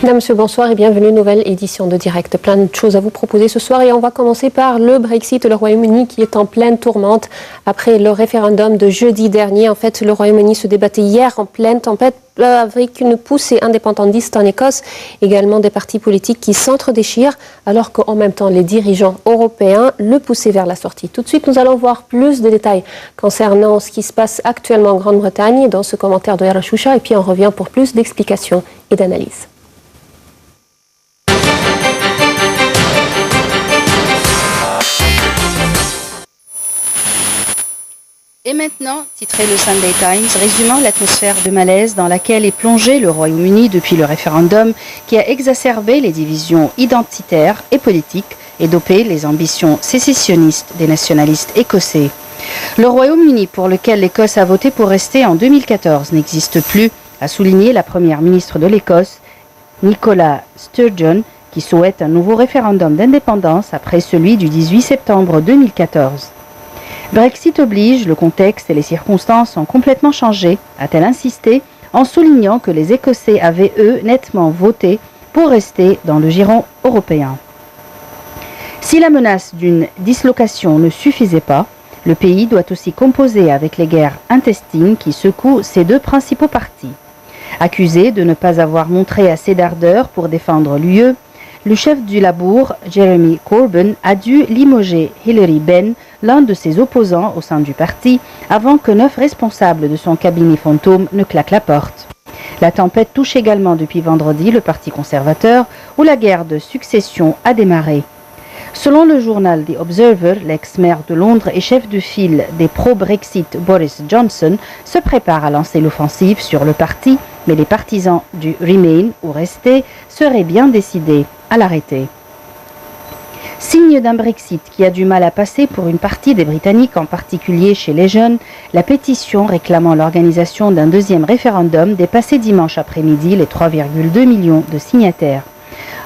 Mesdames, Monsieur, bonsoir et bienvenue. Nouvelle édition de Direct. Plein de choses à vous proposer ce soir et on va commencer par le Brexit, le Royaume-Uni qui est en pleine tourmente après le référendum de jeudi dernier. En fait, le Royaume-Uni se débattait hier en pleine tempête avec une poussée indépendantiste en Écosse, également des partis politiques qui s'entre-déchirent, alors qu'en même temps, les dirigeants européens le poussaient vers la sortie. Tout de suite, nous allons voir plus de détails concernant ce qui se passe actuellement en Grande-Bretagne dans ce commentaire de Yara Choucha et puis on revient pour plus d'explications et d'analyses. Et maintenant, titrait le Sunday Times, résumant l'atmosphère de malaise dans laquelle est plongé le Royaume-Uni depuis le référendum qui a exacerbé les divisions identitaires et politiques et dopé les ambitions sécessionnistes des nationalistes écossais. Le Royaume-Uni, pour lequel l'Écosse a voté pour rester en 2014, n'existe plus, a souligné la première ministre de l'Écosse, Nicola Sturgeon, qui souhaite un nouveau référendum d'indépendance après celui du 18 septembre 2014. Brexit oblige, le contexte et les circonstances ont complètement changé, a-t-elle insisté, en soulignant que les Écossais avaient, eux, nettement voté pour rester dans le giron européen. Si la menace d'une dislocation ne suffisait pas, le pays doit aussi composer avec les guerres intestines qui secouent ses deux principaux partis. Accusé de ne pas avoir montré assez d'ardeur pour défendre l'UE, le chef du Labour, Jeremy Corbyn, a dû limoger Hilary Benn, l'un de ses opposants au sein du parti, avant que 9 responsables de son cabinet fantôme ne claquent la porte. La tempête touche également depuis vendredi le Parti conservateur, où la guerre de succession a démarré. Selon le journal The Observer, l'ex-maire de Londres et chef de file des pro-Brexit Boris Johnson se prépare à lancer l'offensive sur le parti, mais les partisans du Remain ou Rester seraient bien décidés à l'arrêter. Signe d'un Brexit qui a du mal à passer pour une partie des Britanniques, en particulier chez les jeunes, la pétition réclamant l'organisation d'un deuxième référendum dépassait dimanche après-midi les 3,2 millions de signataires.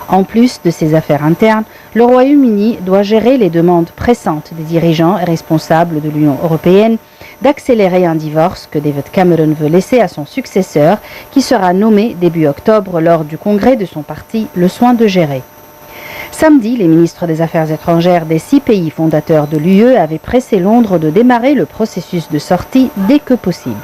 En plus de ses affaires internes, le Royaume-Uni doit gérer les demandes pressantes des dirigeants et responsables de l'Union européenne d'accélérer un divorce que David Cameron veut laisser à son successeur, qui sera nommé début octobre lors du congrès de son parti, le soin de gérer. Samedi, les ministres des Affaires étrangères des 6 pays fondateurs de l'UE avaient pressé Londres de démarrer le processus de sortie dès que possible.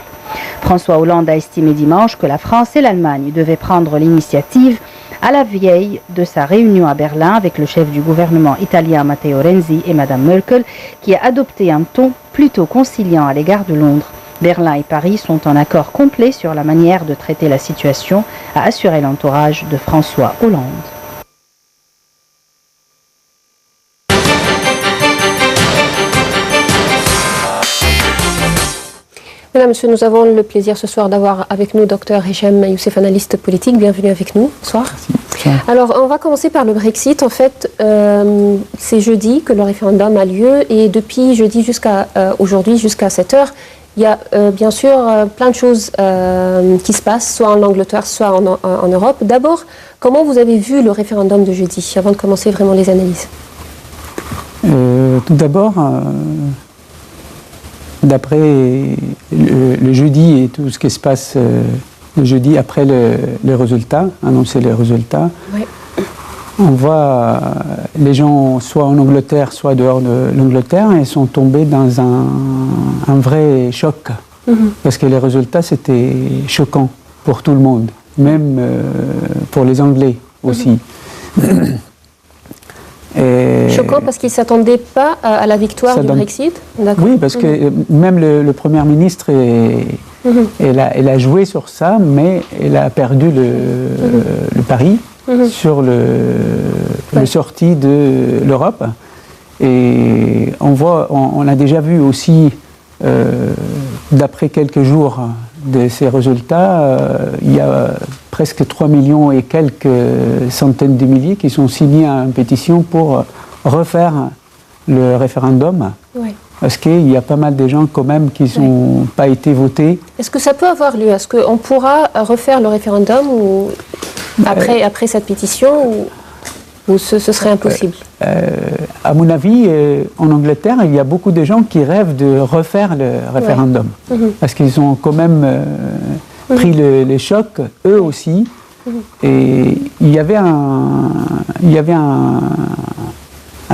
François Hollande a estimé dimanche que la France et l'Allemagne devaient prendre l'initiative à la veille de sa réunion à Berlin avec le chef du gouvernement italien Matteo Renzi et Mme Merkel, qui a adopté un ton plutôt conciliant à l'égard de Londres. Berlin et Paris sont en accord complet sur la manière de traiter la situation, a assuré l'entourage de François Hollande. Mesdames, Messieurs, nous avons le plaisir ce soir d'avoir avec nous Dr Hicham Youssef, analyste politique. Bienvenue avec nous. Bonsoir. Merci. Alors, on va commencer par le Brexit. En fait, c'est jeudi que le référendum a lieu et depuis jeudi jusqu'à aujourd'hui, jusqu'à 7 heures, il y a bien sûr plein de choses qui se passent, soit en Angleterre, soit en Europe. D'abord, comment vous avez vu le référendum de jeudi, avant de commencer vraiment les analyses? Tout d'abord, d'après le jeudi et tout ce qui se passe le jeudi après le résultat, annoncer les résultats, oui. On voit les gens soit en Angleterre, soit dehors de l'Angleterre, et sont tombés dans un vrai choc. Parce que les résultats, c'était choquant pour tout le monde, même pour les Anglais aussi. Choquant parce qu'ils ne s'attendaient pas à la victoire du Brexit. Oui, parce que même le Premier ministre, elle a joué sur ça, mais elle a perdu le pari sur le sortie de l'Europe. Et on a déjà vu aussi, d'après quelques jours de ces résultats, il y a presque 3 millions et quelques centaines de milliers qui sont signés à une pétition pour refaire le référendum. Oui. Parce qu'il y a pas mal de gens quand même qui n'ont pas été votés. Est-ce que ça peut avoir lieu? Est-ce qu'on pourra refaire le référendum ou après cette pétition ou ce serait impossible? À mon avis, en Angleterre, il y a beaucoup de gens qui rêvent de refaire le référendum. Parce qu'ils ont quand même pris les chocs, eux aussi, Et il y avait un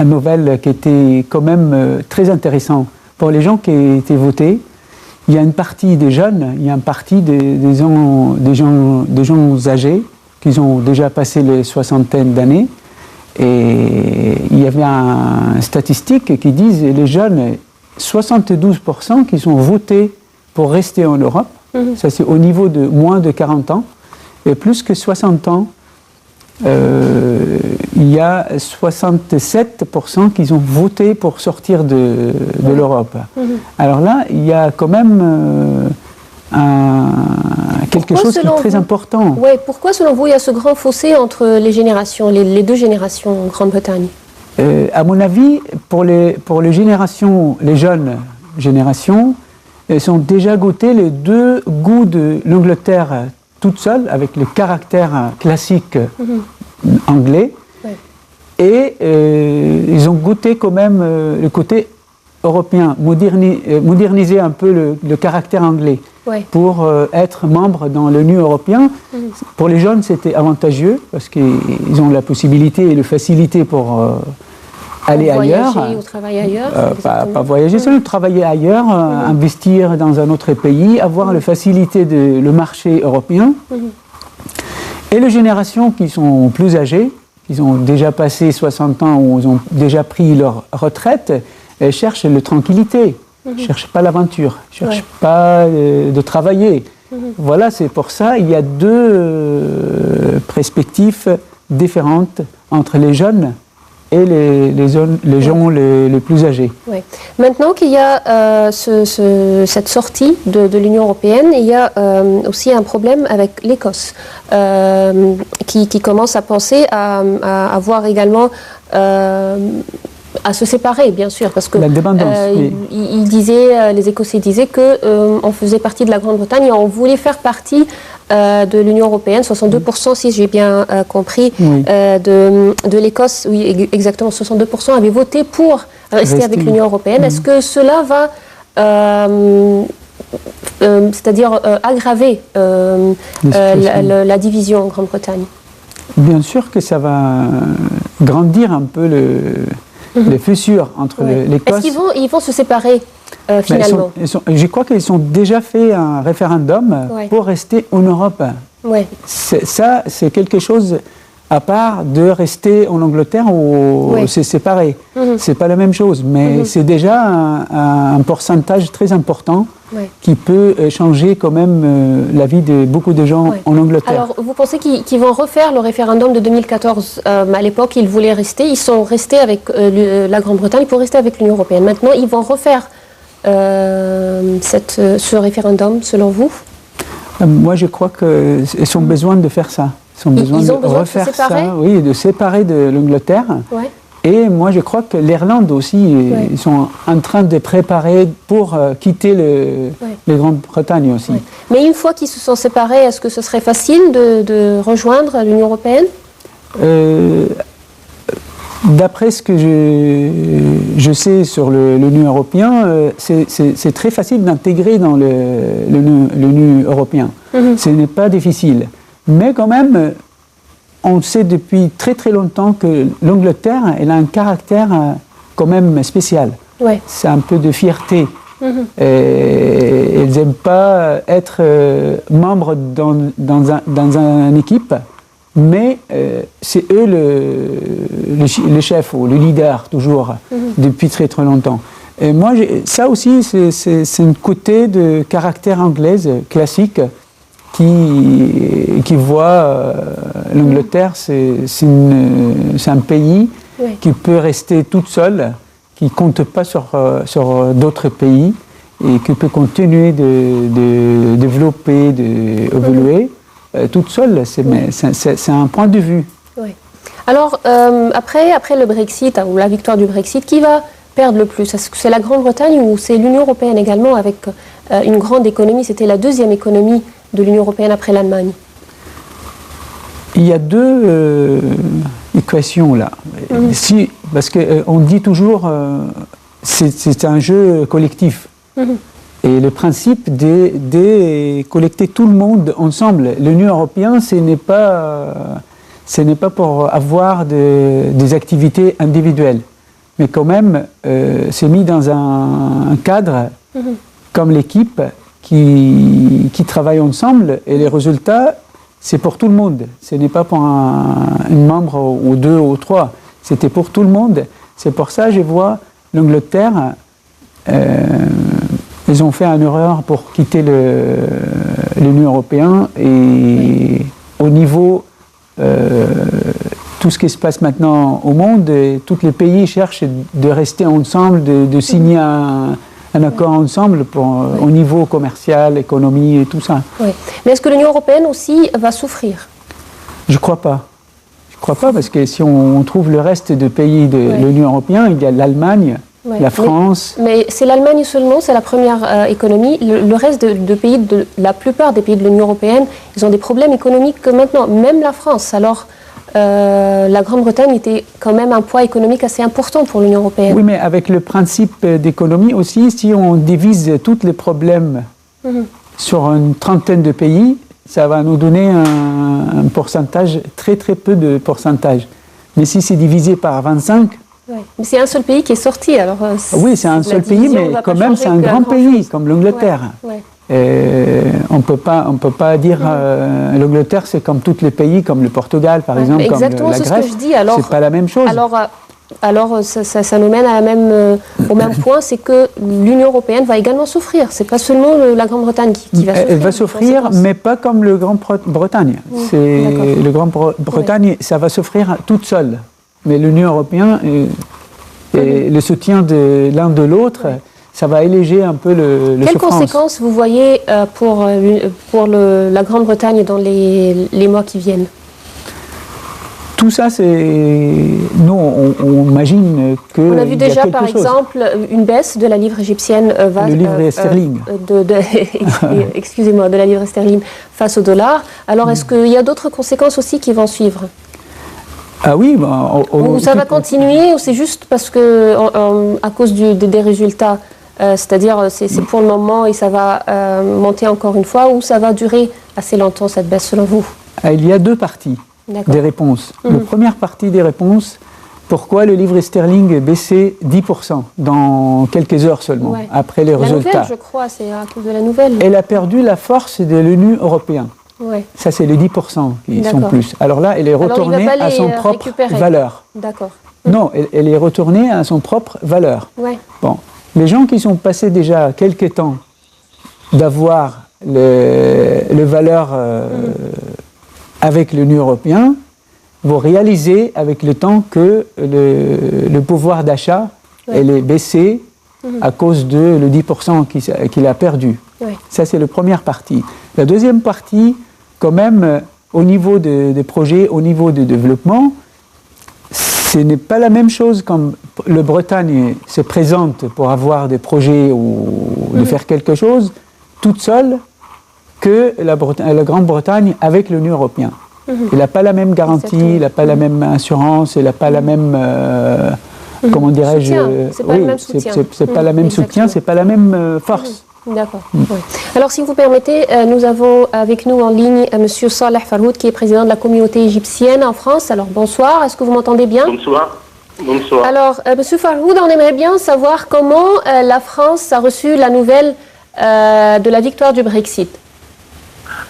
novel qui était quand même très intéressant. Pour les gens qui étaient votés, il y a une partie des jeunes, il y a une partie des gens âgés qui ont déjà passé les soixantaines d'années. Et il y avait une statistique qui dit que les jeunes, 72% qui sont votés pour rester en Europe, ça c'est au niveau de moins de 40 ans, et plus que 60 ans, il y a 67% qui ont voté pour sortir de l'Europe. Alors là, il y a quand même quelque chose qui est très important. Oui, pourquoi selon vous il y a ce grand fossé entre les générations, les deux générations en Grande-Bretagne? À mon avis, pour les générations, les jeunes générations, elles ont déjà goûté les deux goûts de l'Angleterre toute seule, avec le caractère classique anglais, et ils ont goûté quand même le côté européen, moderniser un peu le caractère anglais pour être membre dans l'Union européenne. Pour les jeunes, c'était avantageux parce qu'ils ont la possibilité et la facilité pour aller ailleurs. Voyager ou travailler ailleurs. Pas voyager, seulement travailler ailleurs, investir dans un autre pays, avoir la facilité de le marché européen. Et les générations qui sont plus âgées, qui ont déjà passé 60 ans ou ils ont déjà pris leur retraite, elles cherchent la tranquillité, ne cherchent pas l'aventure, ne cherchent pas de travailler. Voilà, c'est pour ça qu'il y a deux perspectives différentes entre les jeunes et les gens les plus âgés. Maintenant qu'il y a cette sortie de l'Union européenne, il y a aussi un problème avec l'Écosse, qui commence à penser à avoir également à se séparer, bien sûr, parce que la dépendance, les Écossais disaient qu'on faisait partie de la Grande-Bretagne et on voulait faire partie de l'Union européenne. 62%, si j'ai bien compris, de l'Écosse, oui, exactement, 62% avaient voté pour rester avec l'Union européenne. Est-ce que cela va, c'est-à-dire aggraver la division en Grande-Bretagne? Bien sûr que ça va grandir un peu les fissures entre l'Écosse. Est-ce qu'ils vont se séparer finalement? Je crois qu'ils ont déjà fait un référendum pour rester en Europe. Ça, c'est quelque chose à part de rester en Angleterre ou se séparer. C'est pas la même chose, mais c'est déjà un pourcentage très important qui peut changer quand même la vie de beaucoup de gens en Angleterre. Alors, vous pensez qu'ils vont refaire le référendum de 2014? À l'époque, ils voulaient rester, ils sont restés avec la Grande-Bretagne pour rester avec l'Union européenne. Maintenant, ils vont refaire ce référendum, selon vous? Moi, je crois qu'ils ont besoin de faire ça. Ils ont besoin de refaire ça, de séparer de l'Angleterre. Et moi, je crois que l'Irlande aussi, ils sont en train de préparer pour quitter la Grande-Bretagne aussi. Mais une fois qu'ils se sont séparés, est-ce que ce serait facile de rejoindre l'Union européenne? D'après ce que je sais sur l'Union européenne, c'est très facile d'intégrer dans l'Union européenne. Ce n'est pas difficile. Mais quand même, on sait depuis très très longtemps que l'Angleterre, elle a un caractère quand même spécial. C'est un peu de fierté. Elles n'aiment pas être membres dans une équipe, mais c'est eux le chef ou le leader toujours depuis très très longtemps. Et moi, ça aussi, c'est un côté de caractère anglaise classique qui voit l'Angleterre, c'est un pays qui peut rester toute seule, qui ne compte pas sur d'autres pays et qui peut continuer de développer, d'évoluer toute seule. C'est un point de vue. Alors, après le Brexit, ou la victoire du Brexit, qui va perdre le plus? Est-ce que c'est la Grande-Bretagne ou c'est l'Union européenne également avec une grande économie? C'était la deuxième économie de l'Union européenne après l'Allemagne. Il y a deux équations là. Parce qu'on dit toujours c'est un jeu collectif. Et le principe de collecter tout le monde ensemble. L'Union européenne, ce n'est pas pour avoir des activités individuelles, mais quand même, c'est mis dans un cadre comme l'équipe qui travaille ensemble, et les résultats, c'est pour tout le monde. Ce n'est pas pour un membre ou deux ou trois, c'était pour tout le monde. C'est pour ça que je vois l'Angleterre, ils ont fait une erreur pour quitter l'Union européenne, et au niveau tout ce qui se passe maintenant au monde, tous les pays cherchent de rester ensemble, de signer un accord ensemble au niveau commercial, économie et tout ça. Oui. Mais est-ce que l'Union européenne aussi va souffrir? Je ne crois pas. Je ne crois pas, parce que si on trouve le reste des pays de l'Union européenne, il y a l'Allemagne, la France. Mais c'est l'Allemagne seulement, c'est la première économie. Le reste de pays, la plupart des pays de l'Union européenne, ils ont des problèmes économiques maintenant. Même la France. Alors, la Grande-Bretagne était quand même un poids économique assez important pour l'Union européenne. Oui, mais avec le principe d'économie aussi, si on divise tous les problèmes sur une trentaine de pays, ça va nous donner un pourcentage, très très peu de pourcentage. Mais si c'est divisé par 25... Ouais. Mais c'est un seul pays qui est sorti, alors... oui, c'est un seul pays, mais quand même c'est un grand pays, comme l'Angleterre. On ne peut pas dire l'Angleterre, c'est comme tous les pays, comme le Portugal, par exemple, comme la Grèce. Exactement, c'est ce que je dis. C'est pas la même chose. Alors ça nous mène à au même point, c'est que l'Union européenne va également souffrir. C'est pas seulement la Grande-Bretagne qui va souffrir. Elle va souffrir, mais pas comme le Grande-Bretagne. Le Grande-Bretagne, ça va souffrir toute seule. Mais l'Union européenne et le soutien de l'un de l'autre, ça va alléger un peu le Quelles souffrance. Conséquences vous voyez pour la Grande-Bretagne dans les mois qui viennent? Tout ça, c'est... Nous, on imagine que... On a vu déjà, par exemple, une baisse de la livre égyptienne... le livre sterling. Excusez-moi, de la livre sterling face au dollar. Alors, est-ce qu'il y a d'autres conséquences aussi qui vont suivre? Ah oui, ou ça va continuer, ou c'est juste parce que à cause des résultats, c'est-à-dire c'est pour le moment et ça va monter encore une fois, ou ça va durer assez longtemps cette baisse selon vous? Il y a deux parties des réponses. La première partie des réponses, pourquoi le livre sterling baissait 10% dans quelques heures seulement, après les résultats. La nouvelle, je crois, c'est à cause de la nouvelle. Elle a perdu la force de l'Union européenne. Ouais. Ça, c'est les 10% qui sont plus. Alors là, elle est retournée à son propre valeur. D'accord. Non, elle est retournée à son propre valeur. Ouais. Bon, les gens qui sont passés déjà quelques temps d'avoir le valeur avec l'Union européenne vont réaliser avec le temps que le pouvoir d'achat elle est baissé à cause de le 10% qu'il a perdu. Ouais. Ça, c'est la première partie. La deuxième partie, quand même, au niveau des projets, au niveau du développement, ce n'est pas la même chose comme le Bretagne se présente pour avoir des projets ou de faire quelque chose toute seule que la Grande-Bretagne avec l'Union européenne. Elle n'a pas la même garantie, elle n'a pas la même assurance, elle n'a pas la même... comment dirais-je? C'est pas le même soutien. C'est pas la même soutien, c'est pas la même force. D'accord. Oui. Alors, si vous permettez, nous avons avec nous en ligne M. Saleh Farhoud, qui est président de la communauté égyptienne en France. Alors, bonsoir. Est-ce que vous m'entendez bien? Bonsoir. Bonsoir. Alors, M. Farhoud, on aimerait bien savoir comment la France a reçu la nouvelle de la victoire du Brexit.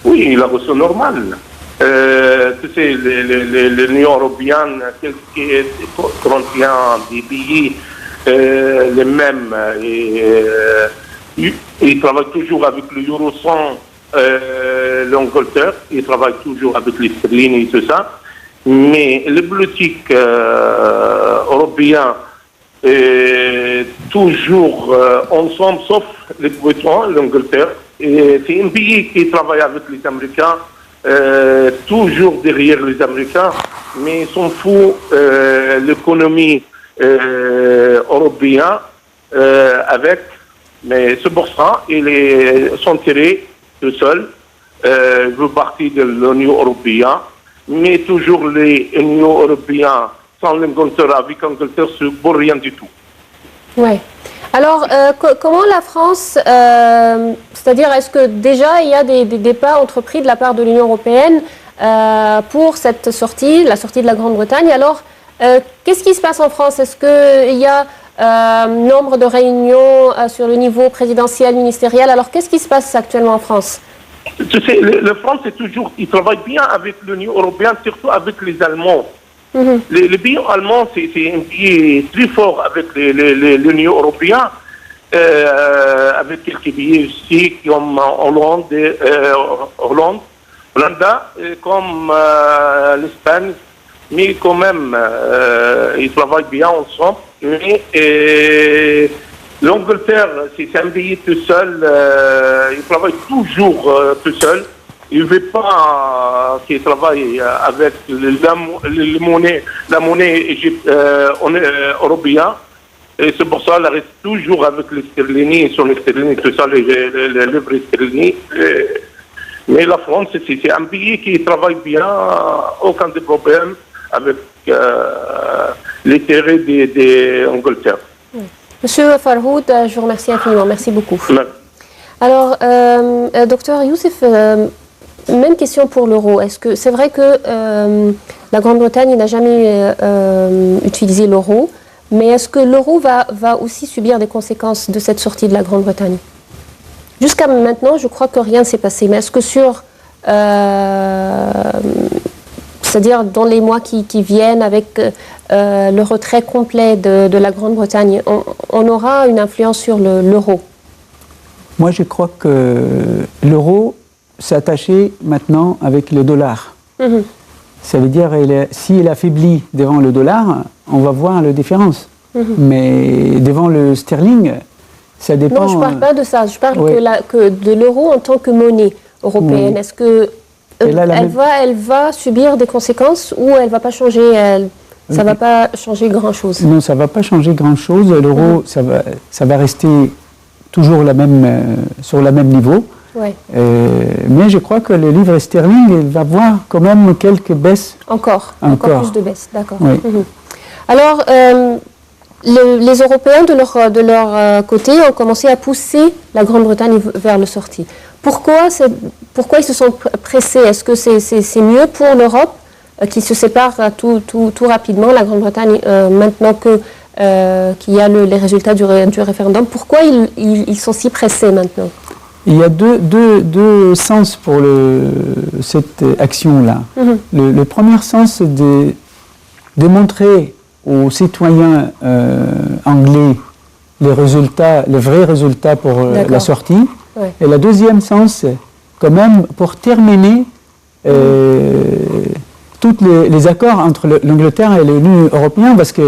Oui, il a reçu normal. Tu sais, l'Union européenne, qui est 31 des pays, les mêmes. Il travaille toujours avec le euro sans l'Angleterre, il travaille toujours avec les sterling et tout ça. Mais les politiques européens toujours ensemble, sauf les Bretons, l'Angleterre. C'est un pays qui travaille avec les Américains, toujours derrière les Américains, mais ils s'en foutent l'économie européenne avec. Mais c'est pour ça qu'il est s'enterré tout seul, veut partir de l'Union européenne, mais toujours l'Union européenne sans l'Angleterre, avec l'Angleterre, c'est pour rien du tout. Oui. Alors, comment la France, c'est-à-dire, est-ce que déjà il y a des pas entrepris de la part de l'Union européenne pour cette sortie, la sortie de la Grande-Bretagne? Alors, qu'est-ce qui se passe en France? Est-ce qu'il y a nombre de réunions sur le niveau présidentiel, ministériel? Alors, qu'est-ce qui se passe actuellement en France? Tu sais, la France est toujours, il travaille bien avec l'Union européenne, surtout avec les Allemands. Les pays allemands, c'est un pays très fort avec l'Union européenne, avec quelques pays aussi comme Hollande, comme l'Espagne, mais quand même, ils travaillent bien ensemble. Mais l'Angleterre, c'est un pays tout seul, il travaille toujours tout seul. Il ne veut pas qu'il travaille avec la monnaie européenne. Et c'est pour ça qu'il reste toujours avec les sterling, son sterling, tout ça, les livres sterling. Mais la France, c'est un pays qui travaille bien, aucun des problèmes avec l'intérêt d'Angleterre. Monsieur Farhoud, je vous remercie infiniment. Merci beaucoup. Alors, docteur Youssef, même question pour l'euro. Est-ce que c'est vrai que la Grande-Bretagne n'a jamais utilisé l'euro, mais est-ce que l'euro va aussi subir des conséquences de cette sortie de la Grande-Bretagne? Jusqu'à maintenant, je crois que rien ne s'est passé. Mais est-ce que c'est-à-dire dans les mois qui viennent, avec le retrait complet de la Grande-Bretagne, on aura une influence sur l'euro? Moi, je crois que l'euro s'attacher maintenant avec le dollar. Ça veut dire, s'il affaiblit devant le dollar, on va voir la différence. Mais devant le sterling, ça dépend... Non, je ne parle pas de ça. Je parle que de l'euro en tant que monnaie européenne. Est-ce que elle va subir des conséquences ou elle ne va pas changer ça ne va pas changer grand-chose? Non, ça ne va pas changer grand-chose. L'euro, ça va rester toujours sur le même niveau. Ouais. Mais je crois que le livre sterling, il va voir quand même quelques baisses. Encore plus de baisses, d'accord. Oui. Alors, les Européens, de leur côté, ont commencé à pousser la Grande-Bretagne vers le sortie. Pourquoi ils se sont pressés? Est-ce que c'est mieux pour l'Europe qui se sépare tout rapidement, la Grande-Bretagne, maintenant qu'il y a les résultats du référendum? Pourquoi ils sont si pressés maintenant? Il y a deux sens pour cette action-là. Le premier sens, c'est de démontrer aux citoyens anglais les vrais résultats pour la sortie. Ouais. Et le deuxième sens, quand même, pour terminer tous les accords entre l'Angleterre et l'Union européenne, parce qu'en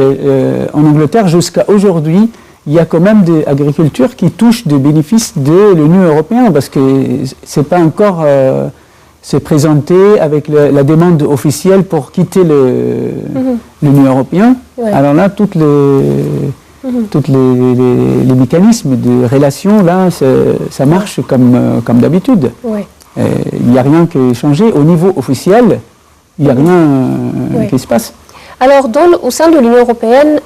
Angleterre, jusqu'à aujourd'hui, il y a quand même des agricultures qui touchent des bénéfices de l'Union européenne, parce que c'est pas encore se présenté avec la demande officielle pour quitter l'Union européenne. Ouais. Alors là, tous les mécanismes de relation, là, ça marche comme d'habitude. Ouais. Il n'y a rien qui est changé. Au niveau officiel, il n'y a rien qui se passe. Alors, au sein de l'Union européenne,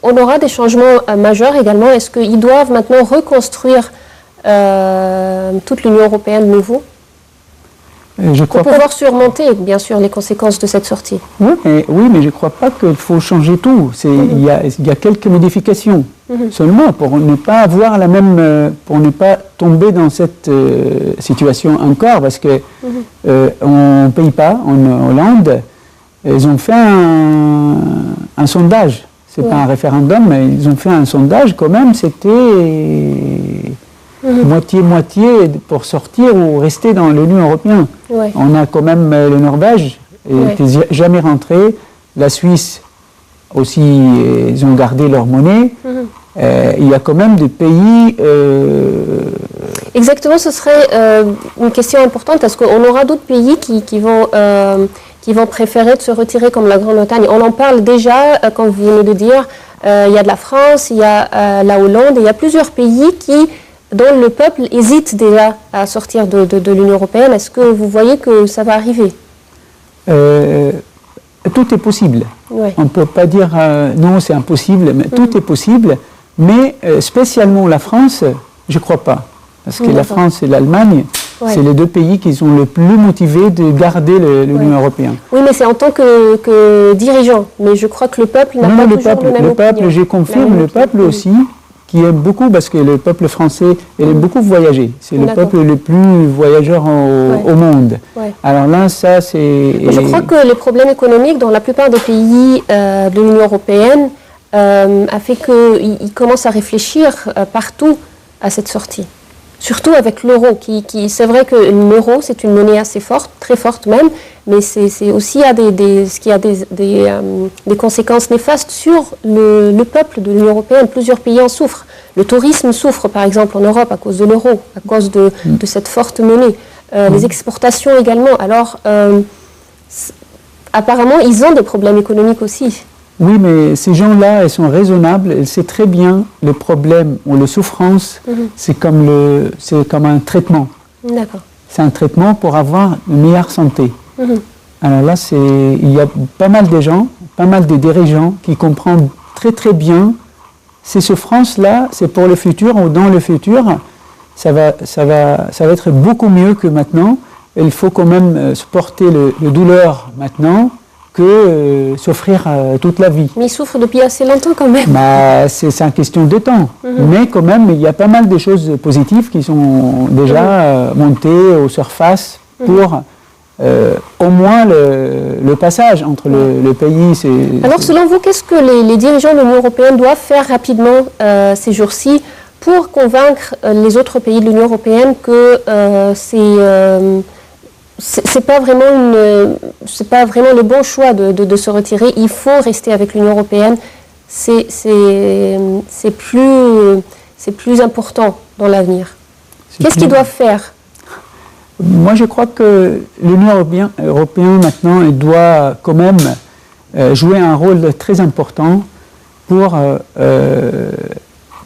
on aura des changements majeurs également. Est-ce qu'ils doivent maintenant reconstruire toute l'Union européenne de nouveau pour pouvoir surmonter, bien sûr, les conséquences de cette sortie? Oui, mais je ne crois pas qu'il faut changer tout. Il y a quelques modifications seulement pour ne pas avoir pour ne pas tomber dans cette situation encore, parce que on ne paye pas en Hollande. Ils ont fait un sondage. C'est pas un référendum, mais ils ont fait un sondage quand même. C'était moitié-moitié pour sortir ou rester dans l'Union européenne. Ouais. On a quand même le Norvège, qui n'était jamais rentré. La Suisse aussi, ils ont gardé leur monnaie. Il y a quand même des pays... Exactement, ce serait une question importante, parce qu'on aura d'autres pays qui vont préférer de se retirer, comme la Grande-Bretagne. On en parle déjà, comme vous venez de dire, il y a de la France, il y a la Hollande, et il y a plusieurs pays dont le peuple hésite déjà à sortir de l'Union européenne. Est-ce que vous voyez que ça va arriver? Tout est possible. Ouais. On ne peut pas dire non, c'est impossible, mais tout est possible. Mais spécialement la France, je ne crois pas. Parce que la France et l'Allemagne, c'est les deux pays qui sont le plus motivés de garder l'Union européenne. Oui, mais c'est en tant que dirigeant. Mais je crois que le peuple n'a pas toujours le même opinion. Le peuple, je confirme, le peuple aussi, qui aime beaucoup, parce que le peuple français aime beaucoup voyager. C'est le peuple le plus voyageur au monde. Alors là, ça, c'est... Je crois que les problèmes économiques dans la plupart des pays de l'Union européenne a fait qu'ils commencent à réfléchir partout à cette sortie. Surtout avec l'euro, c'est vrai que l'euro, c'est une monnaie assez forte, très forte même, mais c'est aussi ce qui a des conséquences néfastes sur le peuple de l'Union européenne. Plusieurs pays en souffrent. Le tourisme souffre, par exemple, en Europe à cause de l'euro, à cause de cette forte monnaie. Les exportations également. Alors, apparemment, ils ont des problèmes économiques aussi. Oui, mais ces gens-là, ils sont raisonnables. Ils savent très bien le problème ou la souffrance, c'est comme un traitement. D'accord. C'est un traitement pour avoir une meilleure santé. Alors là, il y a pas mal de gens, pas mal de dirigeants qui comprennent très très bien ces souffrances-là, c'est pour le futur ou dans le futur, ça va être beaucoup mieux que maintenant. Il faut quand même supporter le douleur maintenant que souffrir toute la vie. Mais ils souffrent depuis assez longtemps quand même. Bah, c'est une question de temps. Mais quand même, il y a pas mal de choses positives qui sont déjà montées aux surfaces pour au moins le passage entre le pays. Alors selon vous, qu'est-ce que les dirigeants de l'Union européenne doivent faire rapidement ces jours-ci pour convaincre les autres pays de l'Union européenne que c'est pas vraiment le bon choix de se retirer. Il faut rester avec l'Union européenne. C'est plus important dans l'avenir. Qu'est-ce qu'ils doivent faire? Moi, je crois que l'Union européenne maintenant, elle doit quand même jouer un rôle très important pour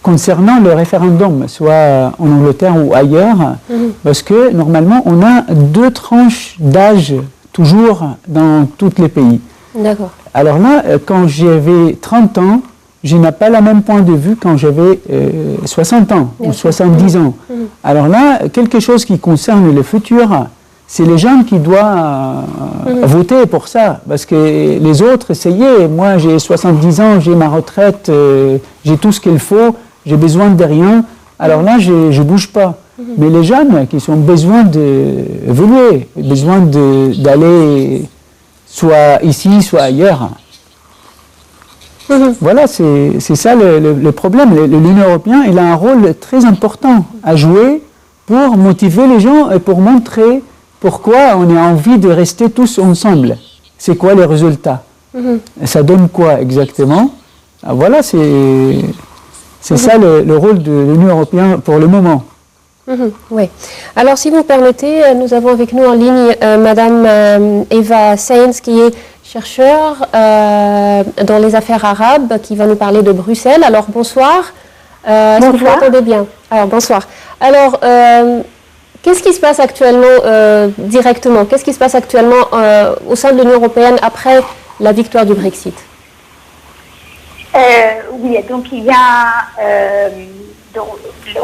concernant le référendum, soit en Angleterre ou ailleurs, parce que normalement, on a 2 tranches d'âge toujours dans tous les pays. D'accord. Alors là, quand j'avais 30 ans, je n'ai pas le même point de vue quand j'avais 60 ans ou 70 ans. Alors là, quelque chose qui concerne le futur, c'est les gens qui doivent voter pour ça. Parce que les autres, essayaient. Moi, j'ai 70 ans, j'ai ma retraite, j'ai tout ce qu'il faut, j'ai besoin de rien. Alors là, je ne bouge pas. Mais les jeunes qui ont besoin d'évoluer, besoin d'aller soit ici, soit ailleurs. Voilà, c'est ça le problème. L'Union européenne, elle a un rôle très important à jouer pour motiver les gens et pour montrer pourquoi on a envie de rester tous ensemble. C'est quoi les résultats? Ça donne quoi exactement? Voilà, c'est ça le rôle de l'Union européenne pour le moment. Oui. Alors, si vous permettez, nous avons avec nous en ligne Madame Eva Sainz, qui est chercheur dans les affaires arabes, qui va nous parler de Bruxelles. Alors, bonsoir. Est-ce que vous m'entendez bien? Alors, bonsoir. Alors, qu'est-ce qui se passe actuellement directement? Qu'est-ce qui se passe actuellement au sein de l'Union européenne après la victoire du Brexit? Oui, donc il y a...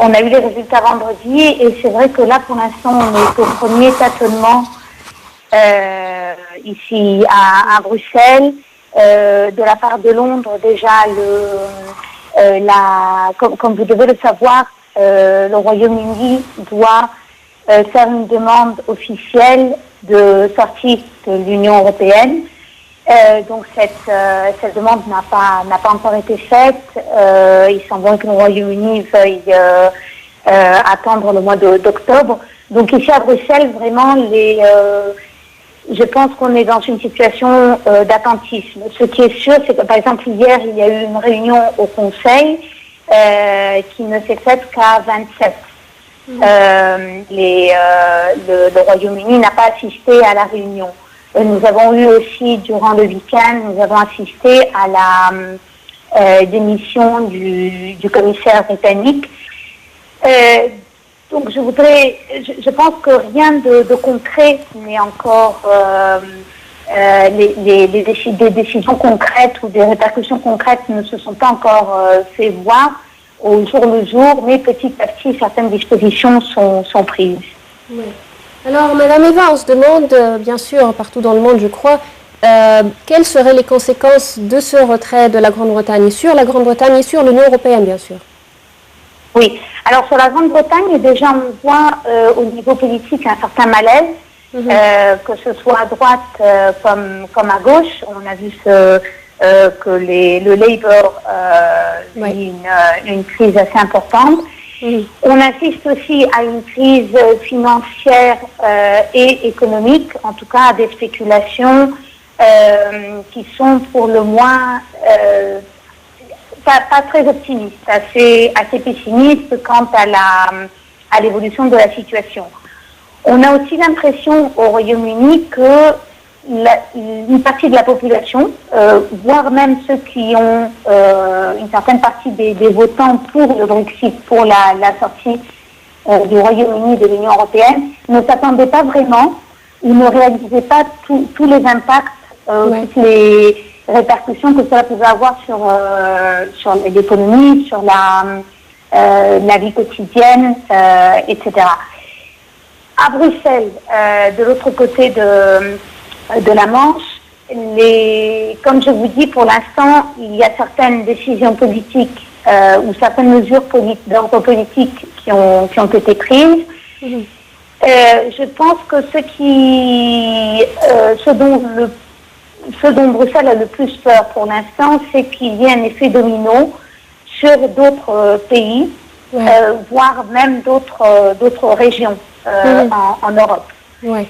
on a eu les résultats vendredi et c'est vrai que là, pour l'instant, on est au premier tâtonnement ici à Bruxelles. De la part de Londres, déjà, comme vous devez le savoir, le Royaume-Uni doit faire une demande officielle de sortie de l'Union européenne. Donc cette demande n'a pas encore été faite. Il semble que le Royaume-Uni veuille attendre le mois d'octobre. Donc ici à Bruxelles, vraiment, je pense qu'on est dans une situation d'attentisme. Ce qui est sûr, c'est que par exemple hier, il y a eu une réunion au Conseil qui ne s'est faite qu'à 27. Le Royaume-Uni n'a pas assisté à la réunion. Nous avons eu aussi, durant le week-end, nous avons assisté à la démission du commissaire britannique. Donc je pense que rien de concret n'est encore, des décisions concrètes ou des répercussions concrètes ne se sont pas encore fait voir. au jour le jour, mais petit à petit, certaines dispositions sont prises. Oui. Alors, Madame Eva, on se demande, bien sûr, partout dans le monde, je crois, quelles seraient les conséquences de ce retrait de la Grande-Bretagne sur la Grande-Bretagne et sur l'Union européenne, bien sûr. Oui. Alors, sur la Grande-Bretagne, déjà, on voit au niveau politique un certain malaise, que ce soit à droite comme à gauche. On a vu que le Labour vit une crise assez importante. On assiste aussi à une crise financière et économique, en tout cas à des spéculations qui sont pour le moins pas très optimistes, assez pessimistes quant à l'évolution de la situation. On a aussi l'impression au Royaume-Uni que une partie de la population, voire même ceux qui ont une certaine partie des votants pour le Brexit, pour la sortie du Royaume-Uni de l'Union européenne, ne s'attendaient pas vraiment ou ne réalisaient pas tous les impacts, toutes les répercussions que cela pouvait avoir sur l'économie, sur la vie quotidienne, etc. À Bruxelles, de l'autre côté de la Manche, comme je vous dis, pour l'instant, il y a certaines décisions politiques ou certaines mesures d'ordre politique qui ont été prises. Je pense que ce dont Bruxelles a le plus peur pour l'instant, c'est qu'il y ait un effet domino sur d'autres pays, voire même d'autres régions en Europe. Ouais.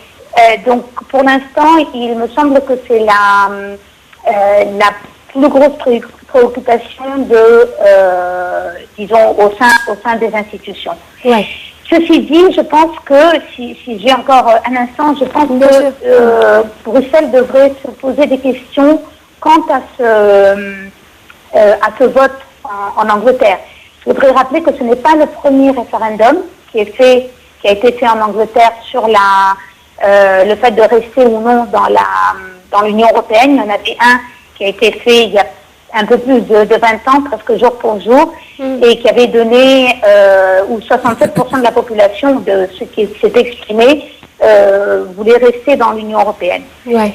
Donc, pour l'instant, il me semble que c'est la plus grosse préoccupation disons, au sein des institutions. Ouais. Ceci dit, je pense que, si j'ai encore un instant, je pense que Bruxelles devrait se poser des questions quant à ce vote en Angleterre. Je voudrais rappeler que ce n'est pas le premier référendum qui a été fait en Angleterre sur le fait de rester ou non dans l'Union européenne. Il y en avait un qui a été fait il y a un peu plus de 20 ans, presque jour pour jour, et qui avait donné, où 67% de la population de ceux qui s'est exprimé voulait rester dans l'Union européenne. Ouais.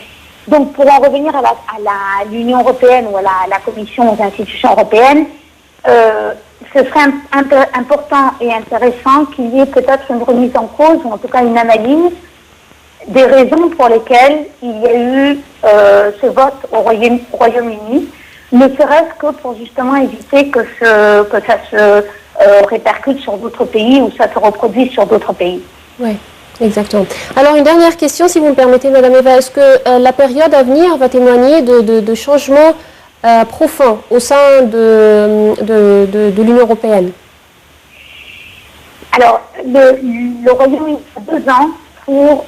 Donc, pour en revenir à l'Union européenne ou à la Commission aux institutions européennes, ce serait important et intéressant qu'il y ait peut-être une remise en cause, ou en tout cas une analyse des raisons pour lesquelles il y a eu ce vote au Royaume-Uni, ne serait-ce que pour justement éviter que ça se répercute sur d'autres pays ou ça se reproduise sur d'autres pays. Oui, exactement. Alors, une dernière question, si vous me permettez, Madame Eva. Est-ce que la période à venir va témoigner de changements profonds au sein de l'Union européenne? Alors, le Royaume-Uni a 2 ans pour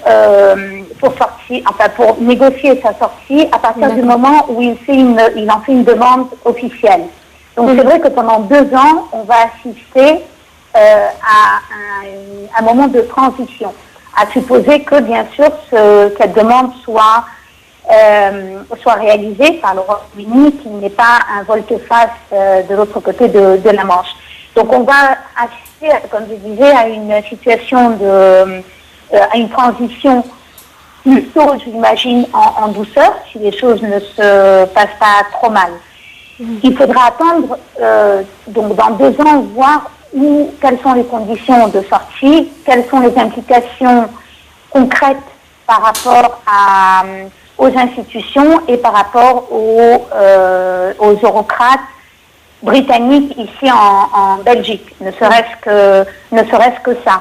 négocier sa sortie à partir du moment où il en fait une demande officielle. Donc c'est vrai que pendant 2 ans, on va assister à un moment de transition, à supposer que bien sûr cette demande soit réalisée par le Royaume-Uni, qu'il n'y ait pas un volte-face de l'autre côté de la Manche. Donc on va assister, comme je disais, à une situation à une transition plutôt, j'imagine, en douceur, si les choses ne se passent pas trop mal. Il faudra attendre, donc dans 2 ans, voir quelles sont les conditions de sortie, quelles sont les implications concrètes par rapport aux institutions et par rapport aux eurocrates britanniques ici en Belgique, ne serait-ce que ça.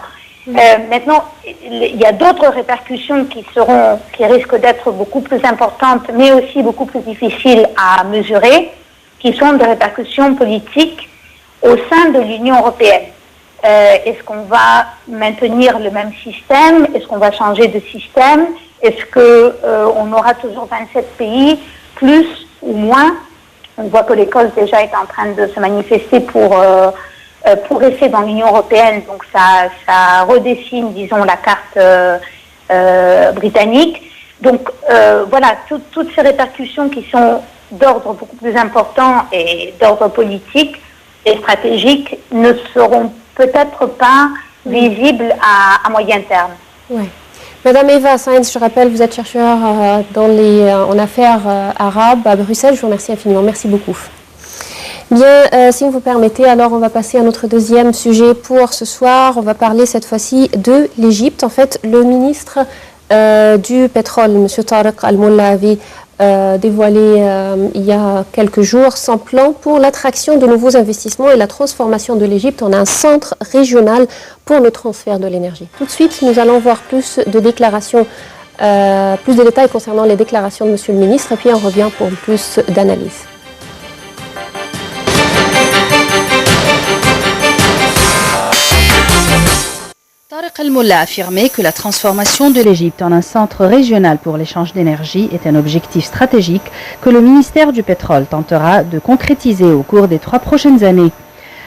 Maintenant, il y a d'autres répercussions qui risquent d'être beaucoup plus importantes, mais aussi beaucoup plus difficiles à mesurer, qui sont des répercussions politiques au sein de l'Union européenne. Est-ce qu'on va maintenir le même système? Est-ce qu'on va changer de système? Est-ce qu'on aura toujours 27 pays, plus ou moins? On voit que l'Écosse déjà est en train de se manifester pour rester dans l'Union européenne, donc ça redessine, disons, la carte britannique. Donc voilà, toutes ces répercussions qui sont d'ordre beaucoup plus important et d'ordre politique et stratégiques ne seront peut-être pas visibles à moyen terme. Ouais. Madame Eva Sainz, je rappelle, vous êtes chercheure en affaires arabes à Bruxelles. Je vous remercie infiniment. Merci beaucoup. Bien, si vous permettez, alors on va passer à notre deuxième sujet pour ce soir. On va parler cette fois-ci de l'Égypte. En fait, le ministre du pétrole, M. Tariq Al-Mullah, avait dévoilé il y a quelques jours son plan pour l'attraction de nouveaux investissements et la transformation de l'Égypte en un centre régional pour le transfert de l'énergie. Tout de suite, nous allons voir plus de déclarations, plus de détails concernant les déclarations de M. le ministre, et puis on revient pour plus d'analyse. Tariq Al-Mullah a affirmé que la transformation de l'Égypte en un centre régional pour l'échange d'énergie est un objectif stratégique que le ministère du Pétrole tentera de concrétiser au cours des 3 prochaines années.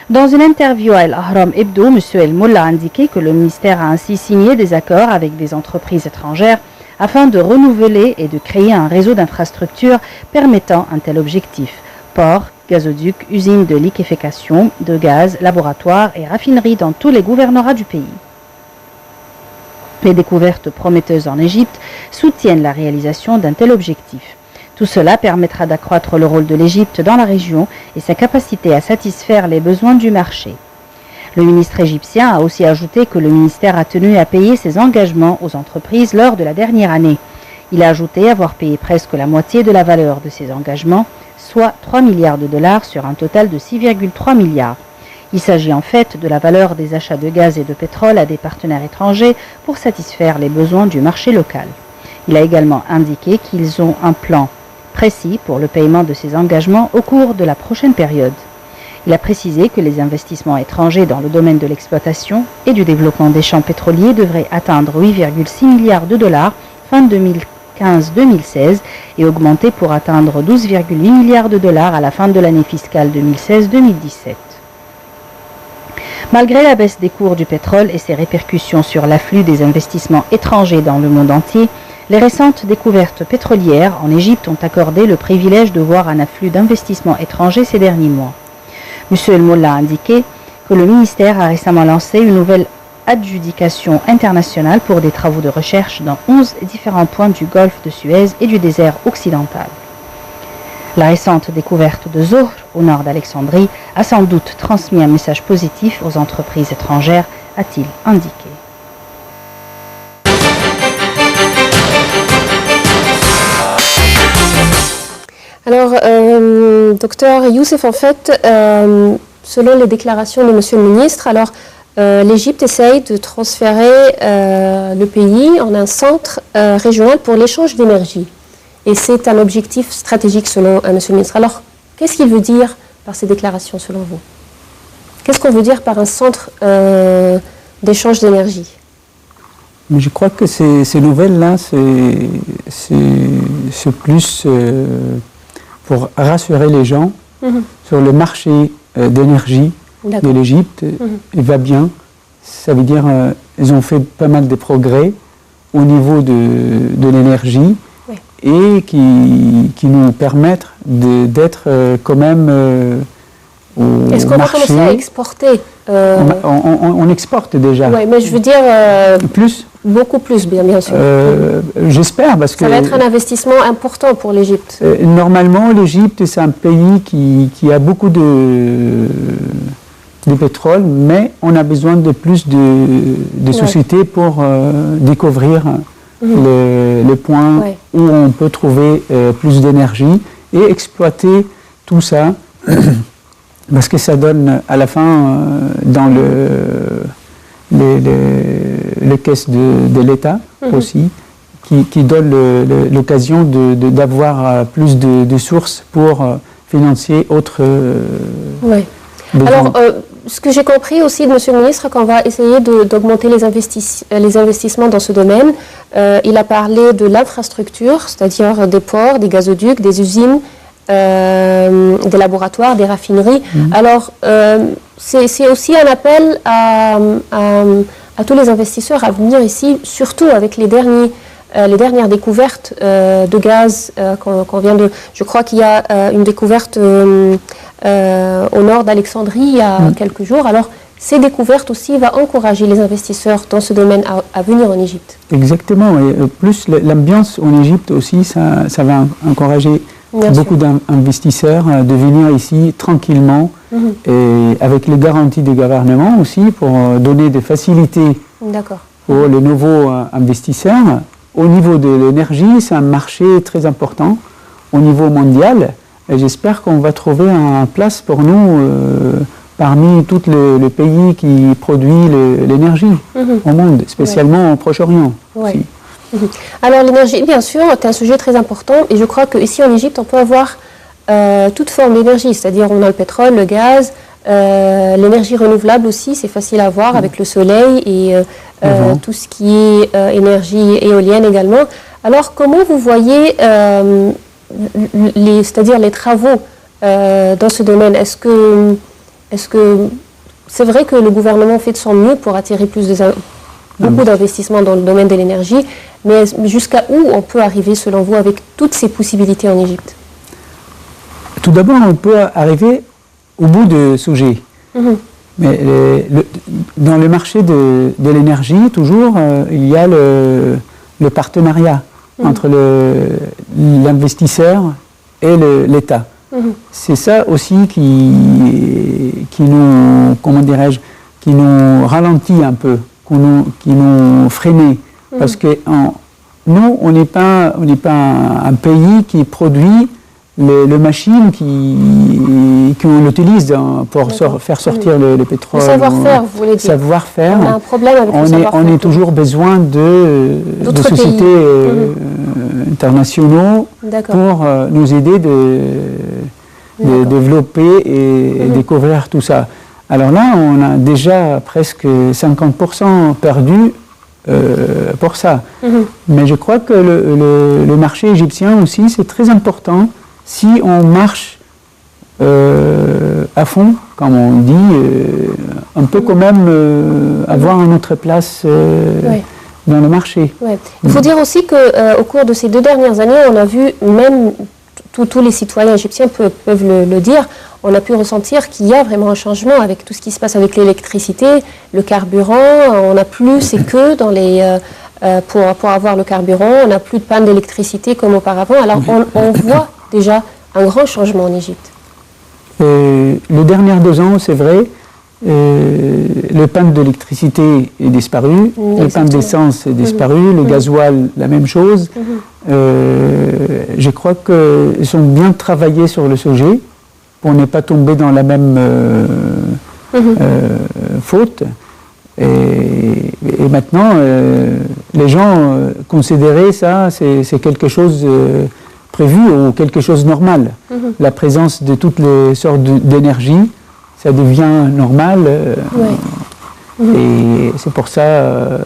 Dans une interview à El Ahram Hebdo, M. Al-Mullah a indiqué que le ministère a ainsi signé des accords avec des entreprises étrangères afin de renouveler et de créer un réseau d'infrastructures permettant un tel objectif. Ports, gazoducs, usines de liquéfaction, de gaz, laboratoires et raffineries dans tous les gouvernorats du pays. Les découvertes prometteuses en Égypte soutiennent la réalisation d'un tel objectif. Tout cela permettra d'accroître le rôle de l'Égypte dans la région et sa capacité à satisfaire les besoins du marché. Le ministre égyptien a aussi ajouté que le ministère a tenu à payer ses engagements aux entreprises lors de la dernière année. Il a ajouté avoir payé presque la moitié de la valeur de ces engagements, soit 3 milliards de dollars sur un total de 6,3 milliards. Il s'agit en fait de la valeur des achats de gaz et de pétrole à des partenaires étrangers pour satisfaire les besoins du marché local. Il a également indiqué qu'ils ont un plan précis pour le paiement de ces engagements au cours de la prochaine période. Il a précisé que les investissements étrangers dans le domaine de l'exploitation et du développement des champs pétroliers devraient atteindre 8,6 milliards de dollars fin 2015-2016 et augmenter pour atteindre 12,8 milliards de dollars à la fin de l'année fiscale 2016-2017. Malgré la baisse des cours du pétrole et ses répercussions sur l'afflux des investissements étrangers dans le monde entier, les récentes découvertes pétrolières en Égypte ont accordé le privilège de voir un afflux d'investissements étrangers ces derniers mois. M. Al-Mullah a indiqué que le ministère a récemment lancé une nouvelle adjudication internationale pour des travaux de recherche dans 11 différents points du golfe de Suez et du désert occidental. La récente découverte de Zohr, au nord d'Alexandrie, a sans doute transmis un message positif aux entreprises étrangères, a-t-il indiqué. Alors, docteur Youssef, en fait, selon les déclarations de Monsieur le ministre, alors l'Égypte essaye de transférer le pays en un centre régional pour l'échange d'énergie. Et c'est un objectif stratégique selon Monsieur le ministre. Alors, qu'est-ce qu'il veut dire par ces déclarations selon vous? Qu'est-ce qu'on veut dire par un centre d'échange d'énergie? Je crois que ces nouvelles-là, c'est plus pour rassurer les gens sur le marché d'énergie de l'Égypte. Il va bien. Ça veut dire ils ont fait pas mal de progrès au niveau de l'énergie. Et qui nous permettent d'être quand même au marché. Est-ce qu'on va commencer à exporter on exporte déjà. Oui, mais je veux dire... plus beaucoup plus, bien sûr. J'espère, parce que... Ça va être un investissement important pour l'Égypte. Normalement, l'Égypte, c'est un pays qui a beaucoup de pétrole, mais on a besoin de plus de sociétés pour découvrir... le point où on peut trouver plus d'énergie et exploiter tout ça parce que ça donne à la fin dans les caisses de l'État aussi qui donne l'occasion d'avoir plus de sources pour financer autres Alors, ce que j'ai compris aussi de Monsieur le ministre, qu'on va essayer d'augmenter les investissements dans ce domaine, il a parlé de l'infrastructure, c'est-à-dire des ports, des gazoducs, des usines, des laboratoires, des raffineries. Alors, c'est aussi un appel à tous les investisseurs à venir ici, surtout avec les dernières découvertes de gaz qu'on vient de... Je crois qu'il y a une découverte au nord d'Alexandrie il y a quelques jours. Alors, ces découvertes aussi vont encourager les investisseurs dans ce domaine à venir en Égypte. Exactement. Et plus l'ambiance en Égypte aussi, ça va encourager beaucoup d'investisseurs de venir ici tranquillement et avec les garanties du gouvernement aussi pour donner des facilités pour les nouveaux investisseurs. Au niveau de l'énergie, c'est un marché très important au niveau mondial et j'espère qu'on va trouver une place pour nous parmi tous les pays qui produisent l'énergie au monde, spécialement au Proche-Orient. Alors l'énergie, bien sûr, c'est un sujet très important et je crois qu'ici en Égypte, on peut avoir toute forme d'énergie, c'est-à-dire on a le pétrole, le gaz, l'énergie renouvelable aussi, c'est facile à voir avec le soleil et tout ce qui est énergie éolienne également. Alors comment vous voyez c'est-à-dire les travaux dans ce domaine? Est-ce que c'est vrai que le gouvernement fait de son mieux pour attirer beaucoup d'investissements dans le domaine de l'énergie, mais jusqu'à où on peut arriver selon vous avec toutes ces possibilités en Égypte? Tout d'abord, on peut arriver au bout de sujet. Mais dans le marché de l'énergie, toujours, il y a le partenariat entre l'investisseur et l'État. C'est ça aussi qui nous, comment dirais-je, qui nous ralentit un peu, qui nous freine. Parce que nous, on n'est pas un pays qui produit les machines qu'on utilise pour faire sortir le pétrole. Le savoir-faire, vous voulez dire. Savoir-faire. On a un problème avec le savoir-faire. On est toujours besoin de sociétés internationaux pour nous aider de développer et découvrir tout ça. Alors là, on a déjà presque 50% perdu pour ça. Mais je crois que le marché égyptien aussi, c'est très important. Si on marche à fond, comme on dit, on peut quand même avoir une autre place dans le marché. Il faut dire aussi qu'au cours de ces 2 dernières années, on a vu, même tous les citoyens égyptiens peuvent le dire, on a pu ressentir qu'il y a vraiment un changement avec tout ce qui se passe avec l'électricité, le carburant. On n'a plus ces queues dans pour avoir le carburant, on n'a plus de panne d'électricité comme auparavant. Alors on voit déjà un grand changement en Égypte. Les dernières 2 ans, c'est vrai, le panne d'électricité est disparu, le panne d'essence est disparu, le gasoil, la même chose. Je crois qu'ils ont bien travaillé sur le sujet pour ne pas tomber dans la même faute. Et maintenant, les gens considéraient ça, c'est quelque chose prévu ou quelque chose de normal. La présence de toutes les sortes d'énergie, ça devient normal. Et c'est pour ça,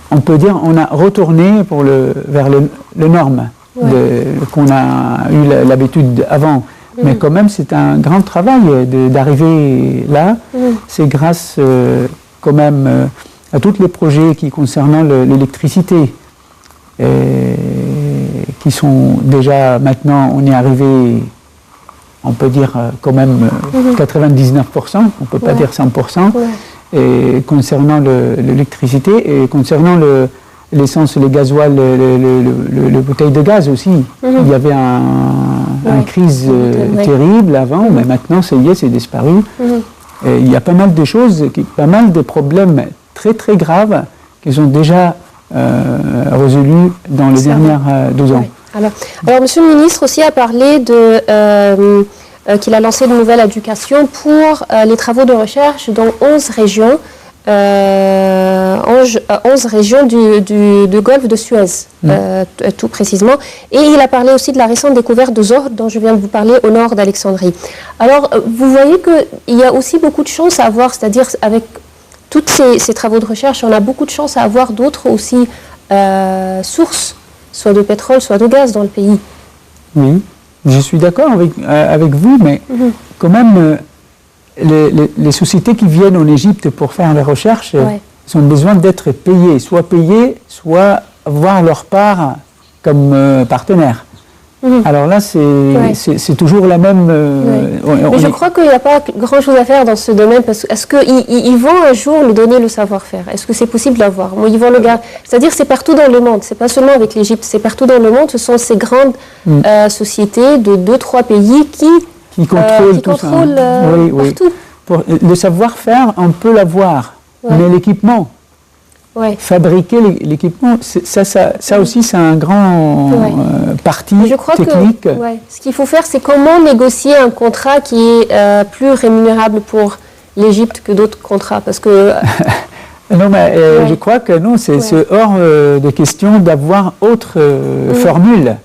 on peut dire, on a retourné vers le norme qu'on a eu l'habitude avant. Mais quand même, c'est un grand travail d'arriver là. C'est grâce quand même à tous les projets qui concernent l'électricité, qui sont déjà maintenant, on est arrivé, on peut dire quand même 99%, on ne peut pas dire 100%, et concernant l'électricité et concernant l'essence, le gasoil, le bouteille de gaz aussi. Il y avait une crise terrible avant, mais maintenant, ça y est, c'est disparu. Et il y a pas mal de choses, pas mal de problèmes très très graves qui sont déjà résolus dans les dernières 12 ans. Alors, Monsieur le ministre aussi a parlé qu'il a lancé une nouvelle éducation pour les travaux de recherche dans 11 régions. 11 régions du golfe de Suez, tout précisément. Et il a parlé aussi de la récente découverte de Zohr, dont je viens de vous parler, au nord d'Alexandrie. Alors, vous voyez qu'il y a aussi beaucoup de chances à avoir, c'est-à-dire avec tous ces travaux de recherche, on a beaucoup de chances à avoir d'autres aussi sources, soit de pétrole, soit de gaz dans le pays. Oui, je suis d'accord avec vous, mais quand même... Les sociétés qui viennent en Égypte pour faire les recherches ont besoin d'être payées, soit avoir leur part comme partenaire. Alors là, c'est toujours la même... Mais je crois qu'il n'y a pas grand-chose à faire dans ce domaine, parce que est-ce qu'ils vont un jour nous donner le savoir-faire? Est-ce que c'est possible d'avoir? Ils vont c'est-à-dire c'est partout dans le monde, c'est pas seulement avec l'Égypte, c'est partout dans le monde. Ce sont ces grandes sociétés de 2-3 pays qui contrôlent partout. Le savoir-faire, on peut l'avoir, mais l'équipement... Fabriquer l'équipement, ça aussi, c'est un grand parti technique. Ce qu'il faut faire, c'est comment négocier un contrat qui est plus rémunérable pour l'Égypte que d'autres contrats, parce que... Non, mais je crois que non, c'est hors de question d'avoir autre formule.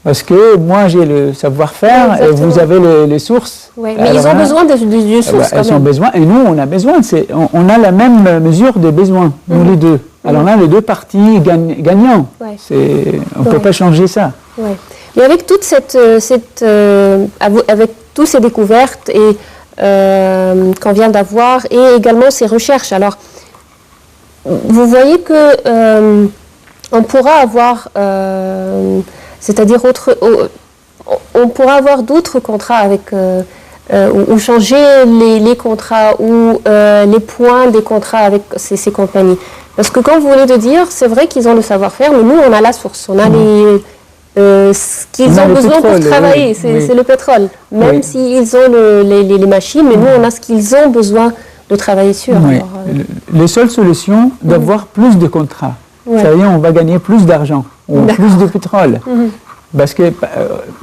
Parce que moi, j'ai le savoir-faire et vous avez les sources. Mais ils ont besoin des sources. Ils ont besoin, et nous, on a besoin. On a la même mesure de besoins, nous les deux. Alors là, les deux parties gagnants. On ne peut pas changer ça. Et avec toute avec toutes ces découvertes qu'on vient d'avoir, et également ces recherches, alors, vous voyez que on pourra avoir... c'est-à-dire on pourra avoir d'autres contrats avec, ou changer les contrats ou les points des contrats avec ces compagnies. Parce que comme vous venez de dire, c'est vrai qu'ils ont le savoir-faire, mais nous, on a la source, on a ce qu'ils ont besoin pour travailler, c'est le pétrole. Même s'ils ont les machines, mais nous, on a ce qu'ils ont besoin de travailler sur. Alors, les seules solutions d'avoir plus de contrats. Ça veut dire on va gagner plus d'argent, ou plus de pétrole. Parce que,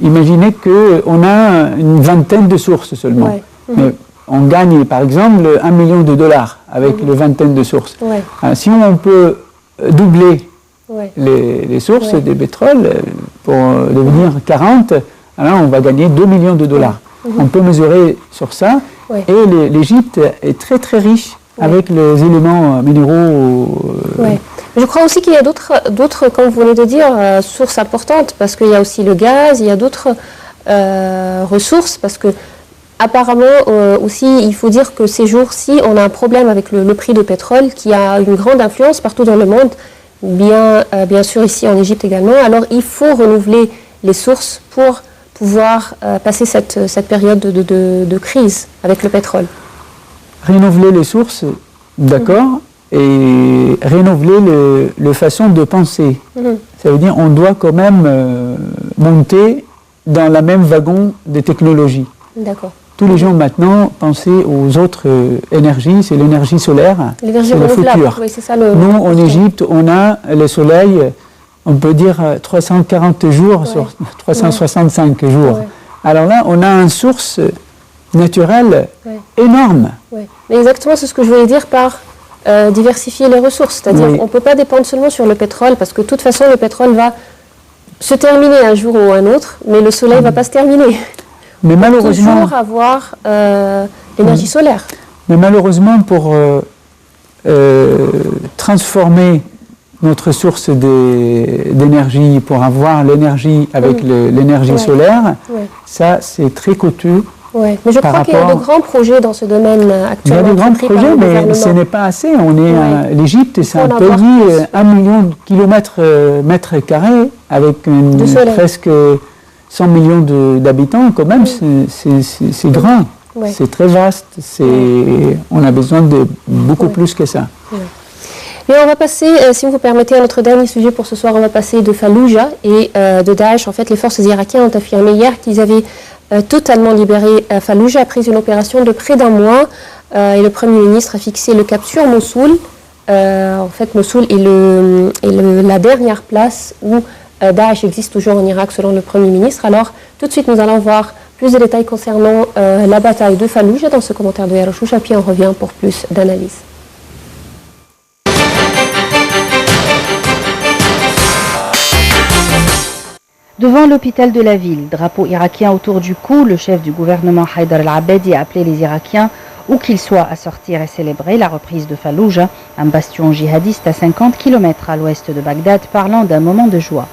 imaginez qu'on a une vingtaine de sources seulement. Mais on gagne, par exemple, $1 million avec une vingtaine de sources. Si on peut doubler les sources de pétrole pour devenir 40, alors on va gagner $2 millions. On peut mesurer sur ça. Et l'Égypte est très très riche avec les éléments minéraux. Je crois aussi qu'il y a d'autres, comme vous venez de dire, sources importantes, parce qu'il y a aussi le gaz, il y a d'autres ressources, parce que apparemment aussi, il faut dire que ces jours-ci, on a un problème avec le prix du pétrole qui a une grande influence partout dans le monde, bien sûr ici en Égypte également. Alors il faut renouveler les sources pour pouvoir passer cette période de crise avec le pétrole. Renouveler les sources, d'accord. Et renouveler la façon de penser. Ça veut dire qu'on doit quand même monter dans la même wagon des technologies. D'accord. Tous les gens maintenant pensent aux autres énergies, c'est l'énergie solaire, c'est le futur. Oui, c'est ça nous, en Égypte, on a le soleil, on peut dire 340 jours sur 365 jours. Alors là, on a une source naturelle énorme. Mais exactement, c'est ce que je voulais dire par... diversifier les ressources, c'est-à-dire on ne peut pas dépendre seulement sur le pétrole, parce que de toute façon le pétrole va se terminer un jour ou un autre, mais le soleil ne va pas se terminer. Mais malheureusement, toujours avoir l'énergie solaire. Mais malheureusement, pour transformer notre source d'énergie, pour avoir l'énergie avec l'énergie solaire, ça c'est très coûteux. Mais je crois qu'il y a de grands projets dans ce domaine actuellement. Il y a de grands projets, mais ce n'est pas assez. L'Égypte, c'est un pays 1 million de mètres carrés, avec presque 100 millions d'habitants. Quand même, c'est grand, c'est très vaste. On a besoin de beaucoup plus que ça. Et on va passer, si vous permettez, à notre dernier sujet pour ce soir. On va passer de Fallujah et de Daesh. En fait, les forces irakiennes ont affirmé hier qu'ils avaient totalement libéré Fallujah après une opération de près d'un mois. Et le Premier ministre a fixé le cap sur Mossoul. En fait, Mossoul est la dernière place où Daesh existe toujours en Irak, selon le Premier ministre. Alors, tout de suite, nous allons voir plus de détails concernant la bataille de Fallujah dans ce commentaire de Yara Choucha, puis on revient pour plus d'analyse. Devant l'hôpital de la ville, drapeau irakien autour du cou, le chef du gouvernement Haïdar al-Abadi a appelé les Irakiens, où qu'ils soient, à sortir et célébrer la reprise de Fallujah, un bastion djihadiste à 50 km à l'ouest de Bagdad, parlant d'un moment de joie.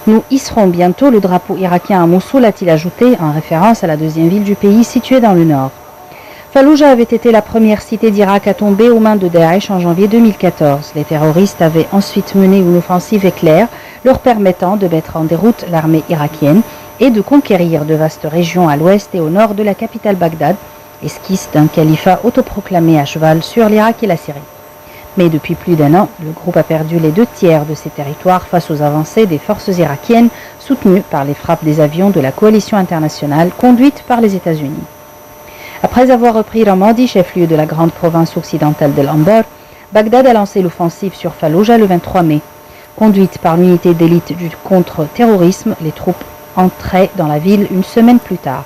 Nous hisserons bientôt le drapeau irakien à Mossoul, a-t-il ajouté, en référence à la deuxième ville du pays située dans le nord. Fallujah avait été la première cité d'Irak à tomber aux mains de Daesh en janvier 2014. Les terroristes avaient ensuite mené une offensive éclair leur permettant de mettre en déroute l'armée irakienne et de conquérir de vastes régions à l'ouest et au nord de la capitale Bagdad, esquisse d'un califat autoproclamé à cheval sur l'Irak et la Syrie. Mais depuis plus d'un an, le groupe a perdu les 2/3 de ses territoires face aux avancées des forces irakiennes soutenues par les frappes des avions de la coalition internationale conduite par les États-Unis. Après avoir repris Ramadi, chef-lieu de la grande province occidentale de l'Anbar, Bagdad a lancé l'offensive sur Fallujah le 23 mai. Conduite par l'unité d'élite du contre-terrorisme, les troupes entraient dans la ville une semaine plus tard.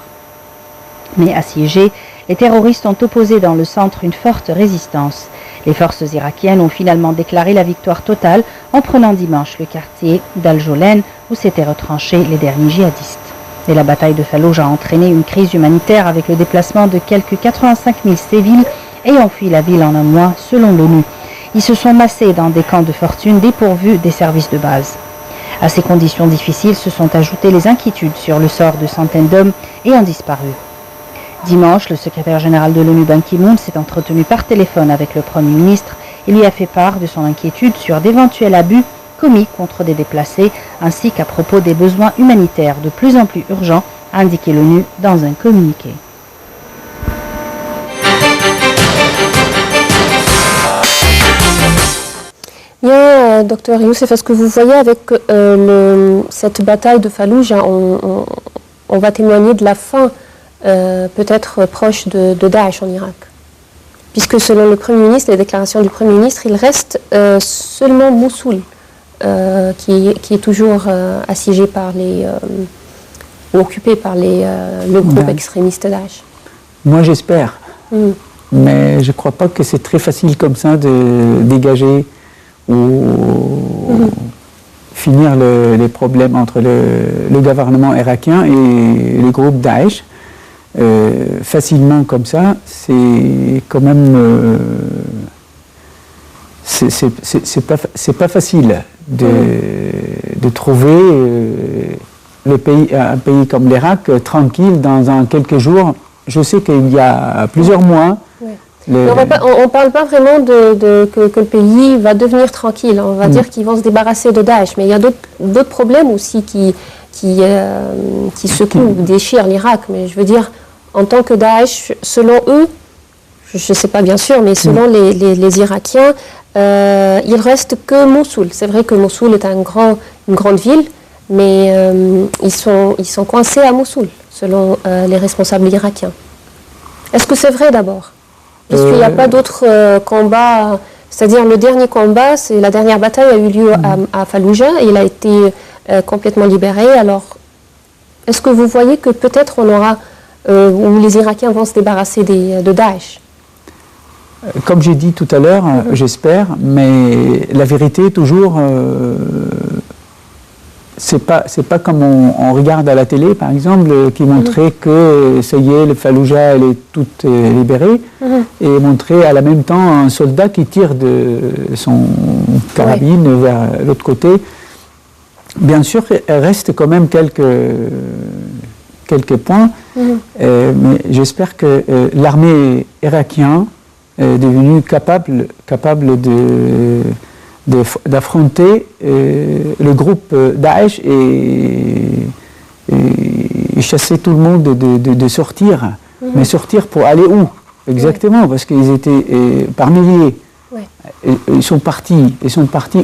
Mais assiégés, les terroristes ont opposé dans le centre une forte résistance. Les forces irakiennes ont finalement déclaré la victoire totale en prenant dimanche le quartier d'Al-Jolain où s'étaient retranchés les derniers djihadistes. Et la bataille de Fallujah a entraîné une crise humanitaire avec le déplacement de quelques 85 000 civils ayant fui la ville en un mois selon l'ONU. Ils se sont massés dans des camps de fortune dépourvus des services de base. À ces conditions difficiles se sont ajoutées les inquiétudes sur le sort de centaines d'hommes ayant disparu. Dimanche, le secrétaire général de l'ONU Ban Ki-moon s'est entretenu par téléphone avec le Premier ministre et lui a fait part de son inquiétude sur d'éventuels abus commis contre des déplacés ainsi qu'à propos des besoins humanitaires de plus en plus urgents, a indiqué l'ONU dans un communiqué. Bien, docteur Youssef, est-ce que vous voyez avec cette bataille de Fallujah, on va témoigner de la fin peut-être proche de Daesh en Irak? Puisque selon le Premier ministre, les déclarations du Premier ministre, il reste seulement Mossoul qui est toujours assiégé par ou occupé par le groupe extrémiste Daesh. Moi j'espère, mais je ne crois pas que c'est très facile comme ça de dégager ou finir les problèmes entre le gouvernement irakien et le groupe Daesh. Facilement comme ça, c'est quand même c'est pas facile de trouver un pays comme l'Irak tranquille dans quelques jours. Je sais qu'il y a plusieurs mois. On ne parle pas vraiment que le pays va devenir tranquille. On va dire qu'ils vont se débarrasser de Daesh. Mais il y a d'autres problèmes aussi qui secouent, déchirent l'Irak. Mais je veux dire, en tant que Daesh, selon eux, je ne sais pas bien sûr, mais selon les Irakiens, il reste que Mossoul. C'est vrai que Mossoul est une grande ville, mais ils sont coincés à Mossoul, selon les responsables irakiens. Est-ce que c'est vrai d'abord? Est-ce qu'il n'y a pas d'autres combats? C'est-à-dire le dernier combat, la dernière bataille a eu lieu à Fallujah et il a été complètement libéré. Alors, est-ce que vous voyez que peut-être on aura, où les Irakiens vont se débarrasser de Daesh? Comme j'ai dit tout à l'heure, j'espère, mais la vérité toujours, c'est pas comme on regarde à la télé, par exemple, qui montrait que ça y est, le Fallujah, elle est toute libérée, et montrer à la même temps un soldat qui tire de son carabine vers l'autre côté. Bien sûr, il reste quand même quelques points, mais j'espère que l'armée irakienne est devenue capable d'affronter le groupe Daesh et chasser tout le monde de sortir. Mais sortir pour aller où exactement? Parce qu'ils étaient par milliers. Ils sont partis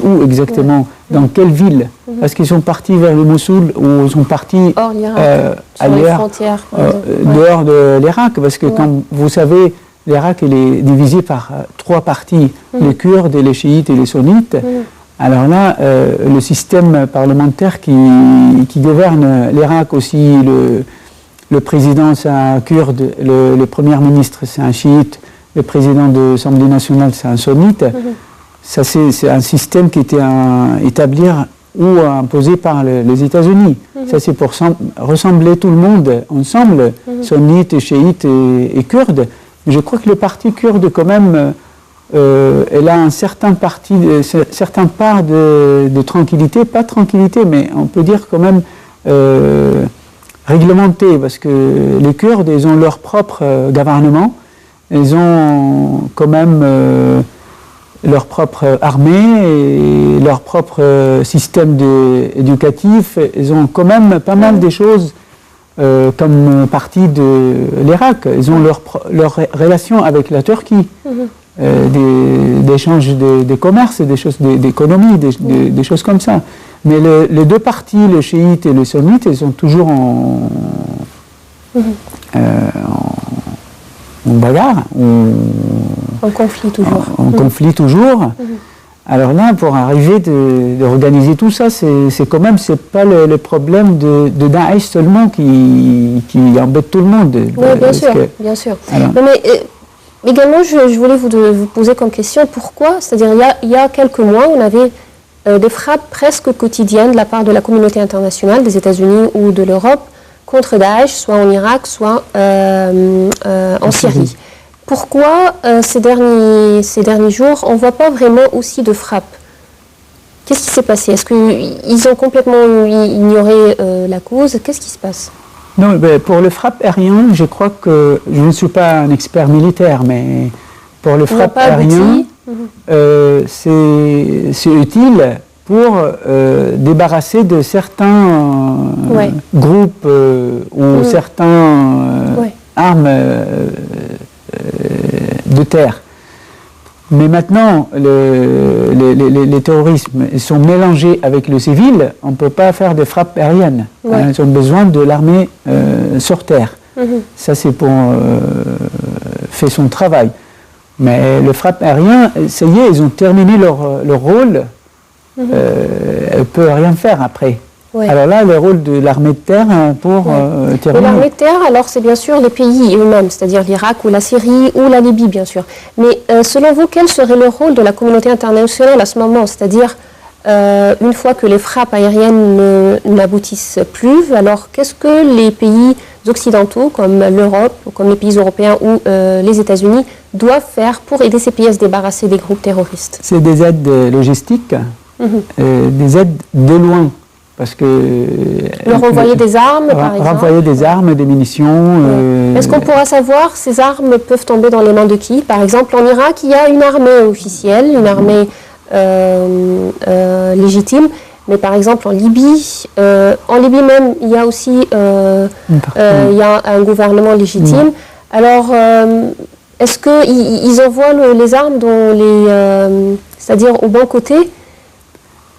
où exactement? Dans quelle ville? Est-ce qu'ils sont partis vers le Mossoul ou ils sont partis ailleurs, dehors de l'Irak? Parce que comme vous savez, l'Irak est divisé par trois parties, les Kurdes, les chiites et les sunnites. Alors là, le système parlementaire qui gouverne l'Irak aussi, le président c'est un kurde, le premier ministre c'est un chiite, le président de l'Assemblée nationale c'est un sunnite. Ça c'est un système qui était établi ou imposé par les États-Unis. Ça c'est pour ressembler tout le monde ensemble, sunnites, chiites et kurdes. Je crois que le parti kurde, quand même, elle a un certain part de tranquillité, pas tranquillité, mais on peut dire quand même réglementé, parce que les Kurdes, ils ont leur propre gouvernement, ils ont quand même leur propre armée et leur propre système éducatif. Ils ont quand même pas mal de choses comme partie de l'Irak. Ils ont leur relation avec la Turquie, d'échanges de commerce, des choses d'économie, des choses comme ça. Mais les deux partis, le chiite et le sunnite, ils sont toujours en bagarre, en conflit toujours. En conflit toujours. Alors là, pour arriver d'organiser tout ça, c'est quand même, c'est pas le problème de Daesh seulement qui embête tout le monde. Oui, bien sûr. Non, mais également, je voulais vous poser comme question, pourquoi, c'est-à-dire il y a quelques mois, on avait des frappes presque quotidiennes de la part de la communauté internationale, des États-Unis ou de l'Europe, contre Daesh, soit en Irak, soit en Syrie. Pourquoi ces derniers jours, on ne voit pas vraiment aussi de frappes? Qu'est-ce qui s'est passé? Est-ce qu'ils ont complètement ignoré la cause? Qu'est-ce qui se passe? Non, pour le frappe aérien, je crois que, je ne suis pas un expert militaire, mais pour le frappe aérien, c'est utile pour débarrasser de certains groupes ou certains armes de terre. Mais maintenant, les terrorismes sont mélangés avec le civil, on ne peut pas faire de frappe aérienne. Ils ont besoin de l'armée sur terre. Ça, c'est pour faire son travail. Mais le frappe aérien, ça y est, ils ont terminé leur rôle. Elle ne peut rien faire après. Alors là, le rôle de l'armée de terre pour terminer. L'armée de terre, alors c'est bien sûr les pays eux-mêmes, c'est-à-dire l'Irak ou la Syrie ou la Libye, bien sûr. Mais selon vous, quel serait le rôle de la communauté internationale à ce moment? C'est-à-dire, une fois que les frappes aériennes n'aboutissent plus, alors qu'est-ce que les pays occidentaux, comme l'Europe, comme les pays européens ou les États-Unis, doivent faire pour aider ces pays à se débarrasser des groupes terroristes? C'est des aides logistiques, des aides de loin. Parce que leur envoyer des armes, par exemple. Renvoyer des armes, des munitions. Est-ce qu'on pourra savoir ces armes peuvent tomber dans les mains de qui? Par exemple, en Irak, il y a une armée officielle, une armée légitime. Mais par exemple, en Libye même, il y a aussi il y a un gouvernement légitime. Alors, est-ce qu'ils envoient les armes c'est-à-dire au bon côté?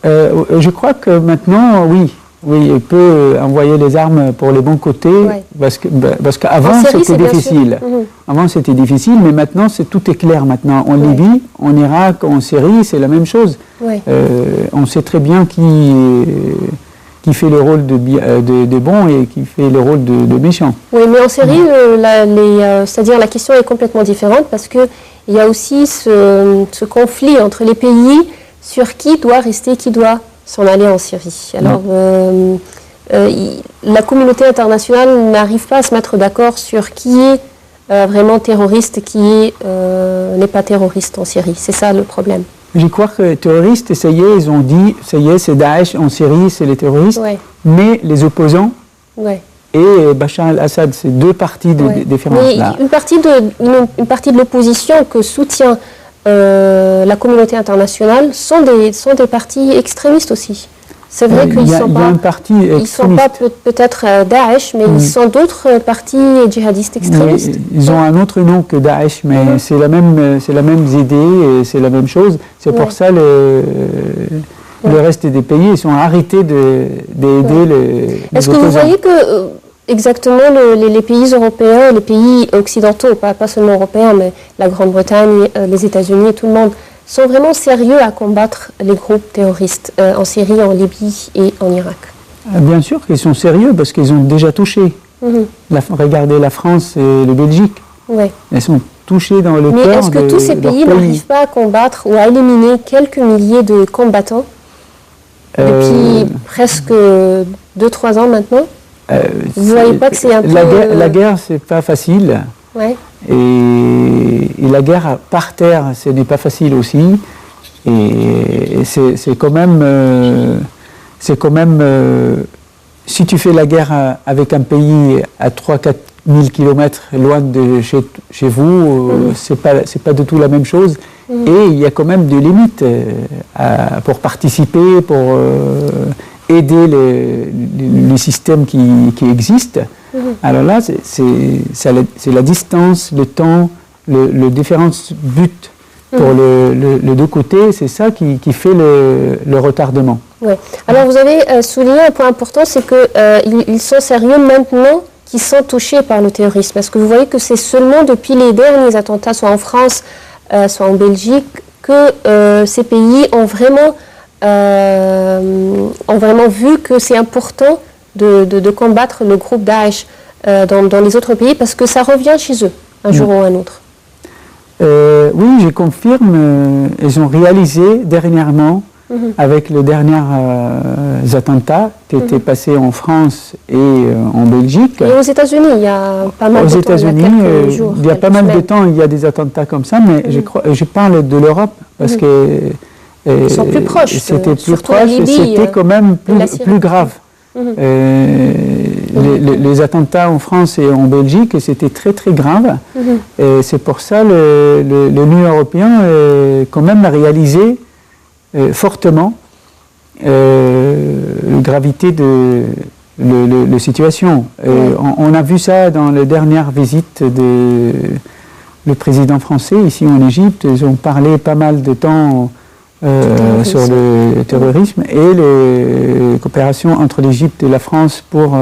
Je crois que maintenant, oui, il peut envoyer les armes pour les bons côtés, parce qu'avant c'était difficile. Avant c'était difficile, mais maintenant tout est clair maintenant. En Libye, en Irak, en Syrie, c'est la même chose. On sait très bien qui fait le rôle de bon et qui fait le rôle de méchant. Oui, mais en Syrie, c'est-à-dire la question est complètement différente parce qu'il y a aussi ce conflit entre les pays sur qui doit rester, qui doit s'en aller en Syrie. Alors, la communauté internationale n'arrive pas à se mettre d'accord sur qui est vraiment terroriste, qui n'est pas terroriste en Syrie. C'est ça le problème. Je crois que les terroristes, ça y est, ils ont dit, ça y est, c'est Daesh en Syrie, c'est les terroristes, mais les opposants et Bachar el-Assad, c'est deux parties différentes. Mais une partie de l'opposition que soutient la communauté internationale sont des partis extrémistes aussi. C'est vrai qu'ils ne sont pas peut-être Daesh, mais ils sont d'autres partis djihadistes extrémistes. Ils ont un autre nom que Daesh, mais c'est la même idée, c'est la même chose. C'est pour ça le reste des pays, ils sont arrêtés d'aider les Est-ce que vous voyez que exactement les pays européens, les pays occidentaux, pas seulement européens, mais la Grande-Bretagne, les États-Unis, tout le monde, sont vraiment sérieux à combattre les groupes terroristes en Syrie, en Libye et en Irak? Bien sûr qu'ils sont sérieux parce qu'ils ont déjà touché. Regardez la France et la Belgique. Ils sont touchés dans le cœur. Mais est-ce que tous ces pays n'arrivent pas à combattre ou à éliminer quelques milliers de combattants depuis presque 2-3 ans maintenant? Vous ne voyez pas que c'est un peu... La guerre, c'est pas facile. Et la guerre par terre, ce n'est pas facile aussi. Et c'est quand même... si tu fais la guerre avec un pays à 3-4 000 km loin de chez vous, c'est pas du tout la même chose. Et il y a quand même des limites pour participer, pour aider les systèmes qui existent. Alors là, c'est la distance, le temps, le différents buts pour les deux côtés, c'est ça qui fait le retardement. Ouais. Alors vous avez souligné un point important, c'est qu'ils sont sérieux maintenant qu'ils sont touchés par le terrorisme. Est-ce que vous voyez que c'est seulement depuis les derniers attentats, soit en France, soit en Belgique, que ces pays ont vraiment vu que c'est important de combattre le groupe Daesh dans les autres pays, parce que ça revient chez eux, un jour ou un autre? Oui, je confirme. Ils ont réalisé dernièrement, avec les derniers attentats qui étaient passés en France et en Belgique. Et aux États-Unis, il y a pas mal de temps. Aux États-Unis, il y a pas mal de temps, il y a des attentats comme ça, mais je parle de l'Europe parce que ils sont plus proches. C'était plus proche, c'était quand même plus grave. Les attentats en France et en Belgique, c'était très très grave. Et c'est pour ça que l'Union européenne quand même a réalisé fortement la gravité de la situation. On a vu ça dans les dernières visites le président français ici en Égypte. Ils ont parlé pas mal de temps sur le terrorisme et les coopérations entre l'Égypte et la France pour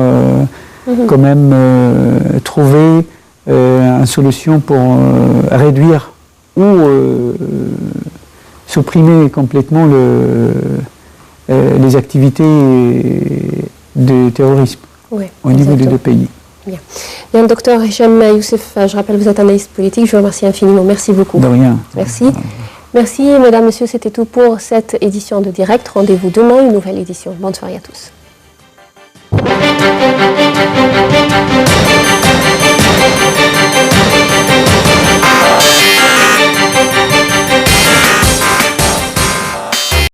quand même trouver une solution pour réduire ou supprimer complètement les activités de terrorisme au niveau des deux pays. Bien, docteur Hicham Youssef, je rappelle, vous êtes analyste politique. Je vous remercie infiniment. Merci beaucoup. De rien. Merci. Merci, mesdames, messieurs. C'était tout pour cette édition de Direct. Rendez-vous demain, une nouvelle édition. Bonne soirée à tous.